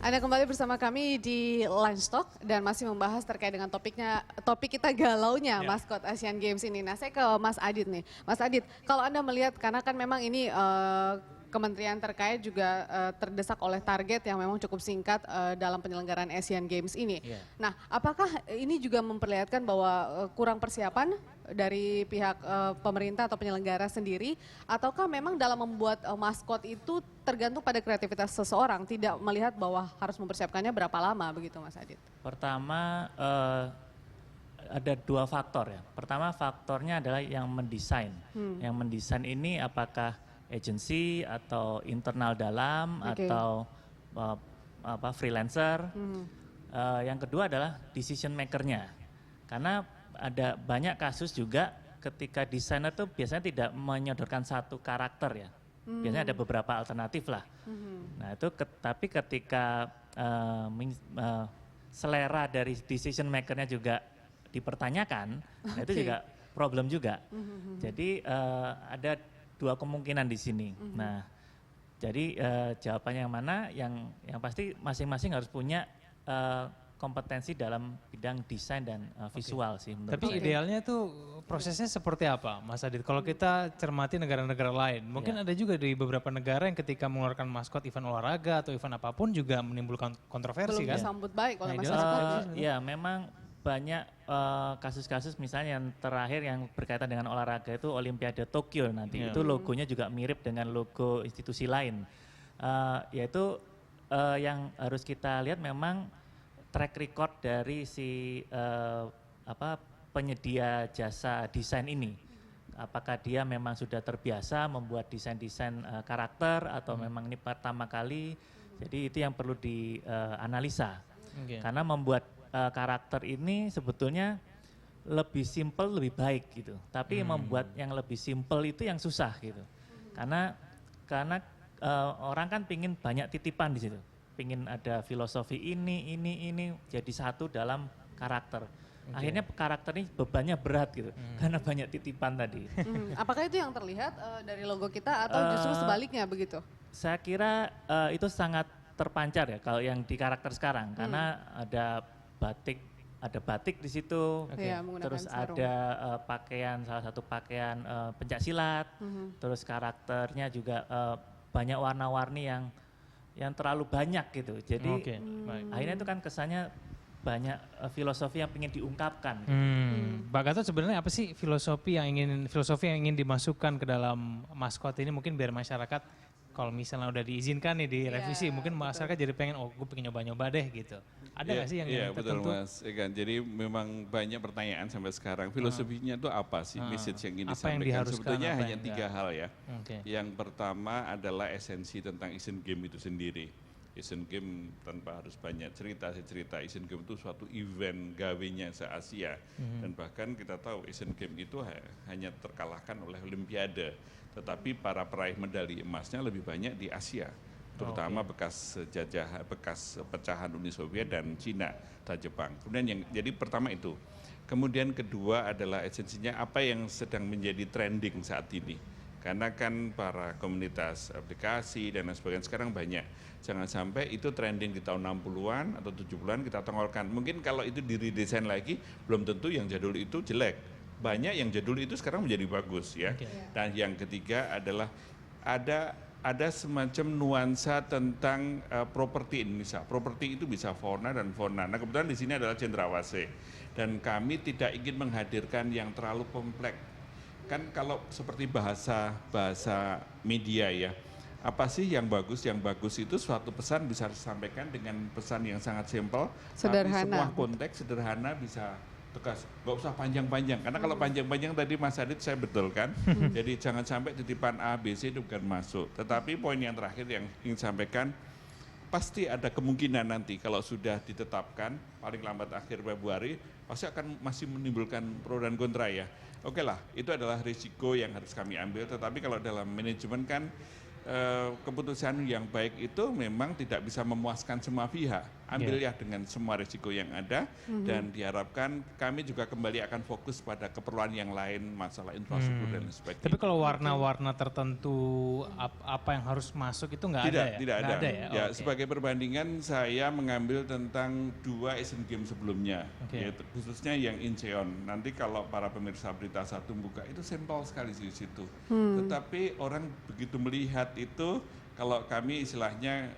Anda kembali bersama kami di Lunch Talk dan masih membahas terkait dengan topik kita galaunya maskot Asian Games ini. Nah, saya ke Mas Adit nih. Mas Adit, kalau Anda melihat karena kan memang ini kementerian terkait juga terdesak oleh target yang memang cukup singkat dalam penyelenggaraan Asian Games ini. Nah, apakah ini juga memperlihatkan bahwa kurang persiapan dari pihak pemerintah atau penyelenggara sendiri, ataukah memang dalam membuat maskot itu tergantung pada kreativitas seseorang, tidak melihat bahwa harus mempersiapkannya berapa lama begitu Mas Adit? Pertama ada dua faktor ya. Pertama faktornya adalah yang mendesain. Yang mendesain ini apakah agensi atau internal dalam atau freelancer. Yang kedua adalah decision makernya. Karena ada banyak kasus juga ketika desainer tuh biasanya tidak menyodorkan satu karakter ya. Biasanya ada beberapa alternatif lah. Nah itu tapi ketika selera dari decision makernya juga dipertanyakan, nah itu juga problem juga. Jadi ada dua kemungkinan di sini. Nah jadi jawabannya yang mana? Yang pasti masing-masing harus punya kompetensi dalam bidang desain dan visual sih. Tapi idealnya tuh prosesnya seperti apa Mas Adit? Kalau kita cermati negara-negara lain, mungkin ada juga di beberapa negara yang ketika mengeluarkan maskot event olahraga atau event apapun juga menimbulkan kontroversi kan? Belum disambut baik oleh masyarakat. Ya memang banyak kasus-kasus misalnya yang terakhir yang berkaitan dengan olahraga itu Olimpiade Tokyo nanti. Itu logonya juga mirip dengan logo institusi lain. Yaitu yang harus kita lihat memang track record dari si penyedia jasa desain ini. Apakah dia memang sudah terbiasa membuat desain-desain karakter atau memang ini pertama kali. Jadi itu yang perlu dianalisa. Karena membuat karakter ini sebetulnya lebih simple lebih baik gitu. Tapi membuat yang lebih simple itu yang susah gitu. Karena orang kan pingin banyak titipan di situ. Pingin ada filosofi ini jadi satu dalam karakter. Akhirnya karakter ini bebannya berat gitu, karena banyak titipan tadi. Apakah itu yang terlihat dari logo kita atau justru sebaliknya begitu? Saya kira itu sangat terpancar ya kalau yang di karakter sekarang, karena ada batik di situ, terus ada pakaian, salah satu pakaian pencak silat, terus karakternya juga banyak warna-warni yang terlalu banyak gitu. Jadi akhirnya itu kan kesannya banyak filosofi yang ingin diungkapkan. Mbak Gatot sebenarnya apa sih filosofi yang ingin dimasukkan ke dalam maskot ini, mungkin biar masyarakat kalau misalnya udah diizinkan nih direvisi, mungkin masyarakat jadi pengen, gue pengen nyoba-nyoba deh gitu. Ada nggak sih yang tertentu? Betul Mas Egan, jadi memang banyak pertanyaan sampai sekarang, filosofinya itu apa sih, message yang ingin disampaikan? Sebetulnya hanya tiga hal ya. Yang pertama adalah esensi tentang Asian Games itu sendiri. Asian Games tanpa harus banyak cerita, Asian Games itu suatu event gawenya se-Asia. Dan bahkan kita tahu Asian Games itu hanya terkalahkan oleh Olimpiade. Tetapi para peraih medali emasnya lebih banyak di Asia, terutama bekas pecahan Uni Soviet dan Cina dan Jepang. Kemudian jadi pertama itu. Kemudian kedua adalah esensinya apa yang sedang menjadi trending saat ini. Karena kan para komunitas aplikasi dan lain sebagainya sekarang banyak. Jangan sampai itu trending di tahun 60-an atau 70-an kita tongolkan. Mungkin kalau itu diredesain lagi, belum tentu yang jadul itu jelek. Banyak yang jadul itu sekarang menjadi bagus ya. Dan yang ketiga adalah ada semacam nuansa tentang properti Indonesia. Properti itu bisa fauna dan fauna. Nah kebetulan di sini adalah cendrawasih. Dan kami tidak ingin menghadirkan yang terlalu kompleks. Kan kalau seperti bahasa media ya, apa sih yang bagus? Yang bagus itu suatu pesan bisa disampaikan dengan pesan yang sangat simpel, sederhana. Tapi semua konteks sederhana bisa tegas, nggak usah panjang-panjang. Karena kalau panjang-panjang tadi Mas Adit saya betul kan, jadi jangan sampai titipan A, B, C itu bukan masuk. Tetapi poin yang terakhir yang ingin sampaikan, pasti ada kemungkinan nanti kalau sudah ditetapkan paling lambat akhir Februari, pasti akan masih menimbulkan pro dan kontra ya. Oke lah, itu adalah risiko yang harus kami ambil, tetapi kalau dalam manajemen kan keputusan yang baik itu memang tidak bisa memuaskan semua pihak. ambil ya dengan semua risiko yang ada dan diharapkan kami juga kembali akan fokus pada keperluan yang lain, masalah infrastruktur dan sebagainya. Tapi kalau warna-warna tertentu apa yang harus masuk itu nggak ada ya? Tidak ada. Ya, Okay. sebagai perbandingan saya mengambil tentang 2 Asian Games sebelumnya, yaitu khususnya yang Incheon. Nanti kalau para pemirsa Berita Satu buka itu sampel sekali di situ. Tetapi orang begitu melihat itu, kalau kami istilahnya,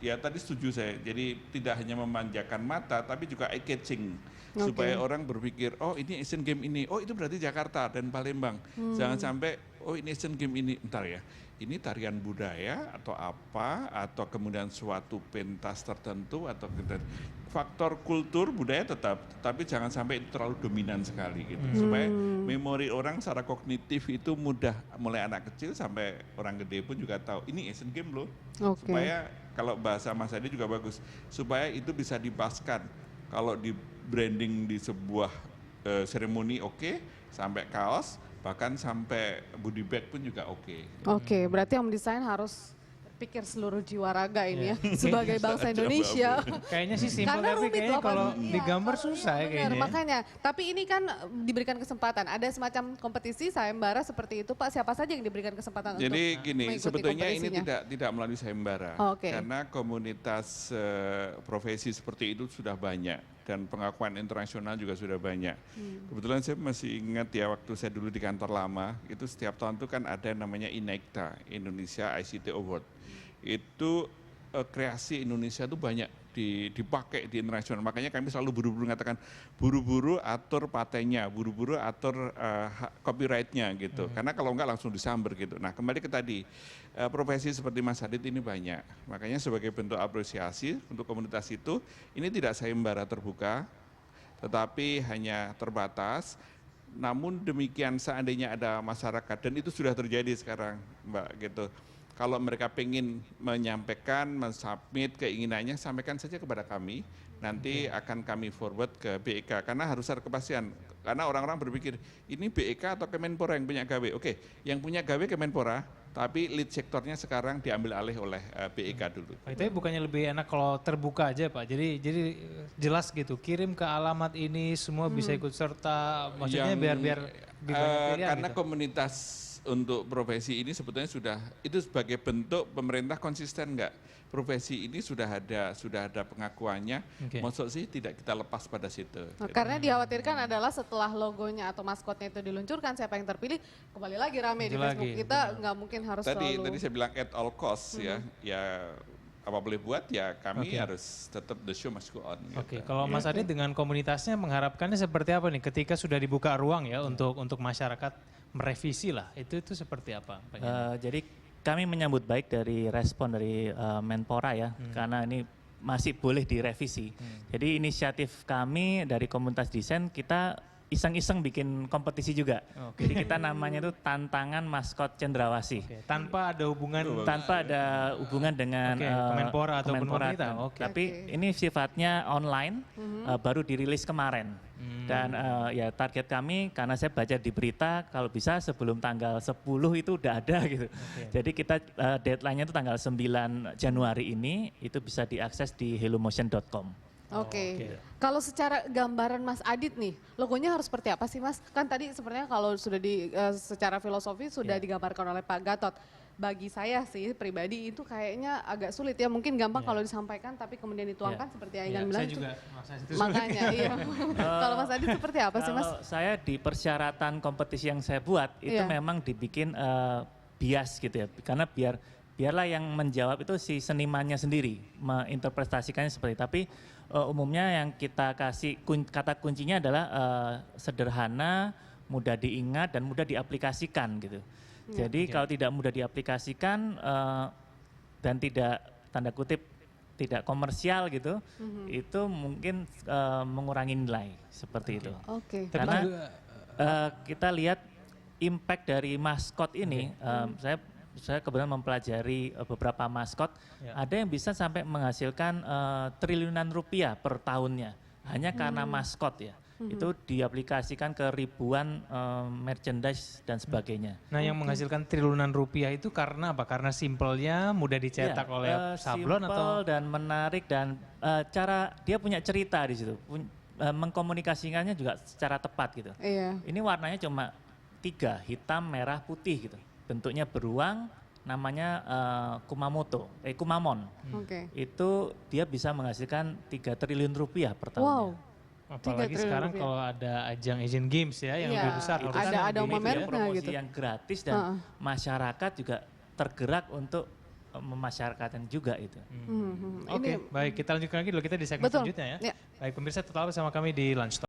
ya tadi setuju saya, jadi tidak hanya memanjakan mata, tapi juga eye catching. Supaya orang berpikir, oh ini Asian Games ini, oh itu berarti Jakarta dan Palembang. Jangan sampai, oh ini Asian Games ini, bentar ya, ini tarian budaya atau apa, atau kemudian suatu pentas tertentu, atau faktor kultur budaya tetap, tapi jangan sampai itu terlalu dominan sekali gitu. Supaya memori orang secara kognitif itu mudah, mulai anak kecil sampai orang gede pun juga tahu, ini Asian Games loh. Supaya kalau bahasa Mas Adi juga bagus, supaya itu bisa dipaskan. Kalau di branding di sebuah seremoni sampai kaos, bahkan sampai goodie bag pun juga Oke, berarti yang mendesain harus pikir seluruh jiwa raga ini ya sebagai bangsa Indonesia. Kayaknya sih simpel, tapi kayaknya kalau digambar susah ya kayaknya. Makanya, tapi ini kan diberikan kesempatan. Ada semacam kompetisi sayembara seperti itu, Pak. Siapa saja yang diberikan kesempatan Jadi untuk gini, sebetulnya ini kompetisinya? tidak melalui sayembara, karena komunitas profesi seperti itu sudah banyak dan pengakuan internasional juga sudah banyak. Kebetulan saya masih ingat ya waktu saya dulu di kantor lama, itu setiap tahun itu kan ada namanya INECTA, Indonesia ICT Award. Itu kreasi Indonesia itu banyak dipakai di internasional. Makanya kami selalu buru-buru mengatakan, buru-buru atur patennya, buru-buru atur copyright-nya gitu. Karena kalau enggak langsung disamber gitu. Nah kembali ke tadi, profesi seperti Mas Adit ini banyak. Makanya sebagai bentuk apresiasi untuk komunitas itu, ini tidak sayembara terbuka, tetapi hanya terbatas. Namun demikian seandainya ada masyarakat, dan itu sudah terjadi sekarang Mbak gitu. Kalau mereka pengen menyampaikan, mensubmit keinginannya, sampaikan saja kepada kami. Nanti akan kami forward ke BEK, karena harus ada kepastian. Karena orang-orang berpikir, ini BEK atau Kemenpora yang punya gawe. Oke, yang punya gawe Kemenpora, tapi lead sektornya sekarang diambil alih oleh BEK dulu. Tapi bukannya lebih enak kalau terbuka aja Pak, jadi jelas gitu, kirim ke alamat ini, semua bisa ikut serta, maksudnya biar lebih banyak pilihan karena gitu. Komunitas untuk profesi ini sebetulnya sudah, itu sebagai bentuk pemerintah konsisten enggak? Profesi ini sudah ada pengakuannya, maksud sih tidak kita lepas pada situ. Karena dikhawatirkan adalah setelah logonya atau maskotnya itu diluncurkan, siapa yang terpilih, kembali lagi rame di Facebook kita, nggak mungkin harus Tadi saya bilang at all cost ya apa boleh buat ya kami harus tetap the show must go on. Kalau Mas Adi dengan komunitasnya mengharapkannya seperti apa nih ketika sudah dibuka ruang ya untuk masyarakat merevisi lah, itu seperti apa? Jadi kami menyambut baik dari respon dari Menpora ya, karena ini masih boleh direvisi. Jadi inisiatif kami dari komunitas desain, kita iseng-iseng bikin kompetisi juga. Jadi kita namanya itu Tantangan Maskot Cendrawasih. Tanpa ada hubungan dengan Kemenpora atau pemerintah. Tapi ini sifatnya online, baru dirilis kemarin. Dan ya target kami, karena saya baca di berita, kalau bisa sebelum tanggal 10 itu udah ada gitu. Jadi kita deadline-nya itu tanggal 9 Januari ini, itu bisa diakses di hellomotion.com. Kalau secara gambaran Mas Adit nih, logonya harus seperti apa sih Mas? Kan tadi sebenarnya kalau sudah secara filosofi sudah digambarkan oleh Pak Gatot. Bagi saya sih pribadi itu kayaknya agak sulit ya, mungkin gampang kalau disampaikan tapi kemudian dituangkan seperti Aigan bilang. Saya juga makanya Kalau Mas Adit seperti apa sih Mas? Kalau saya di persyaratan kompetisi yang saya buat, itu memang dibikin bias gitu ya, karena biarlah yang menjawab itu si senimannya sendiri, menginterpretasikannya seperti itu. Tapi umumnya yang kita kasih kata kuncinya adalah sederhana, mudah diingat dan mudah diaplikasikan gitu. Jadi kalau tidak mudah diaplikasikan dan tidak tanda kutip tidak komersial gitu, itu mungkin mengurangi nilai seperti itu. Karena kita lihat impact dari maskot ini, saya kebetulan mempelajari beberapa maskot, ada yang bisa sampai menghasilkan triliunan rupiah per tahunnya, hanya karena maskot ya. itu diaplikasikan ke ribuan merchandise dan sebagainya. Nah yang menghasilkan triliunan rupiah itu karena apa? Karena simpelnya, mudah dicetak oleh sablon atau? Simpel dan menarik dan cara dia punya cerita di situ, mengkomunikasikannya juga secara tepat gitu. Iya. Ini warnanya cuma 3, hitam, merah, putih gitu. Bentuknya beruang, namanya Kumamon. Itu dia bisa menghasilkan 3 triliun rupiah per tahunnya. Wow. Apalagi sekarang kalau ada ajang Asian Games ya yang lebih besar. Ada momennya promosi gitu. yang gratis dan masyarakat juga tergerak untuk memasyarakatkan juga itu. Oke, baik kita lanjutkan lagi dulu kita di segmen selanjutnya ya. Baik pemirsa tetap bersama kami di Lunch Talk.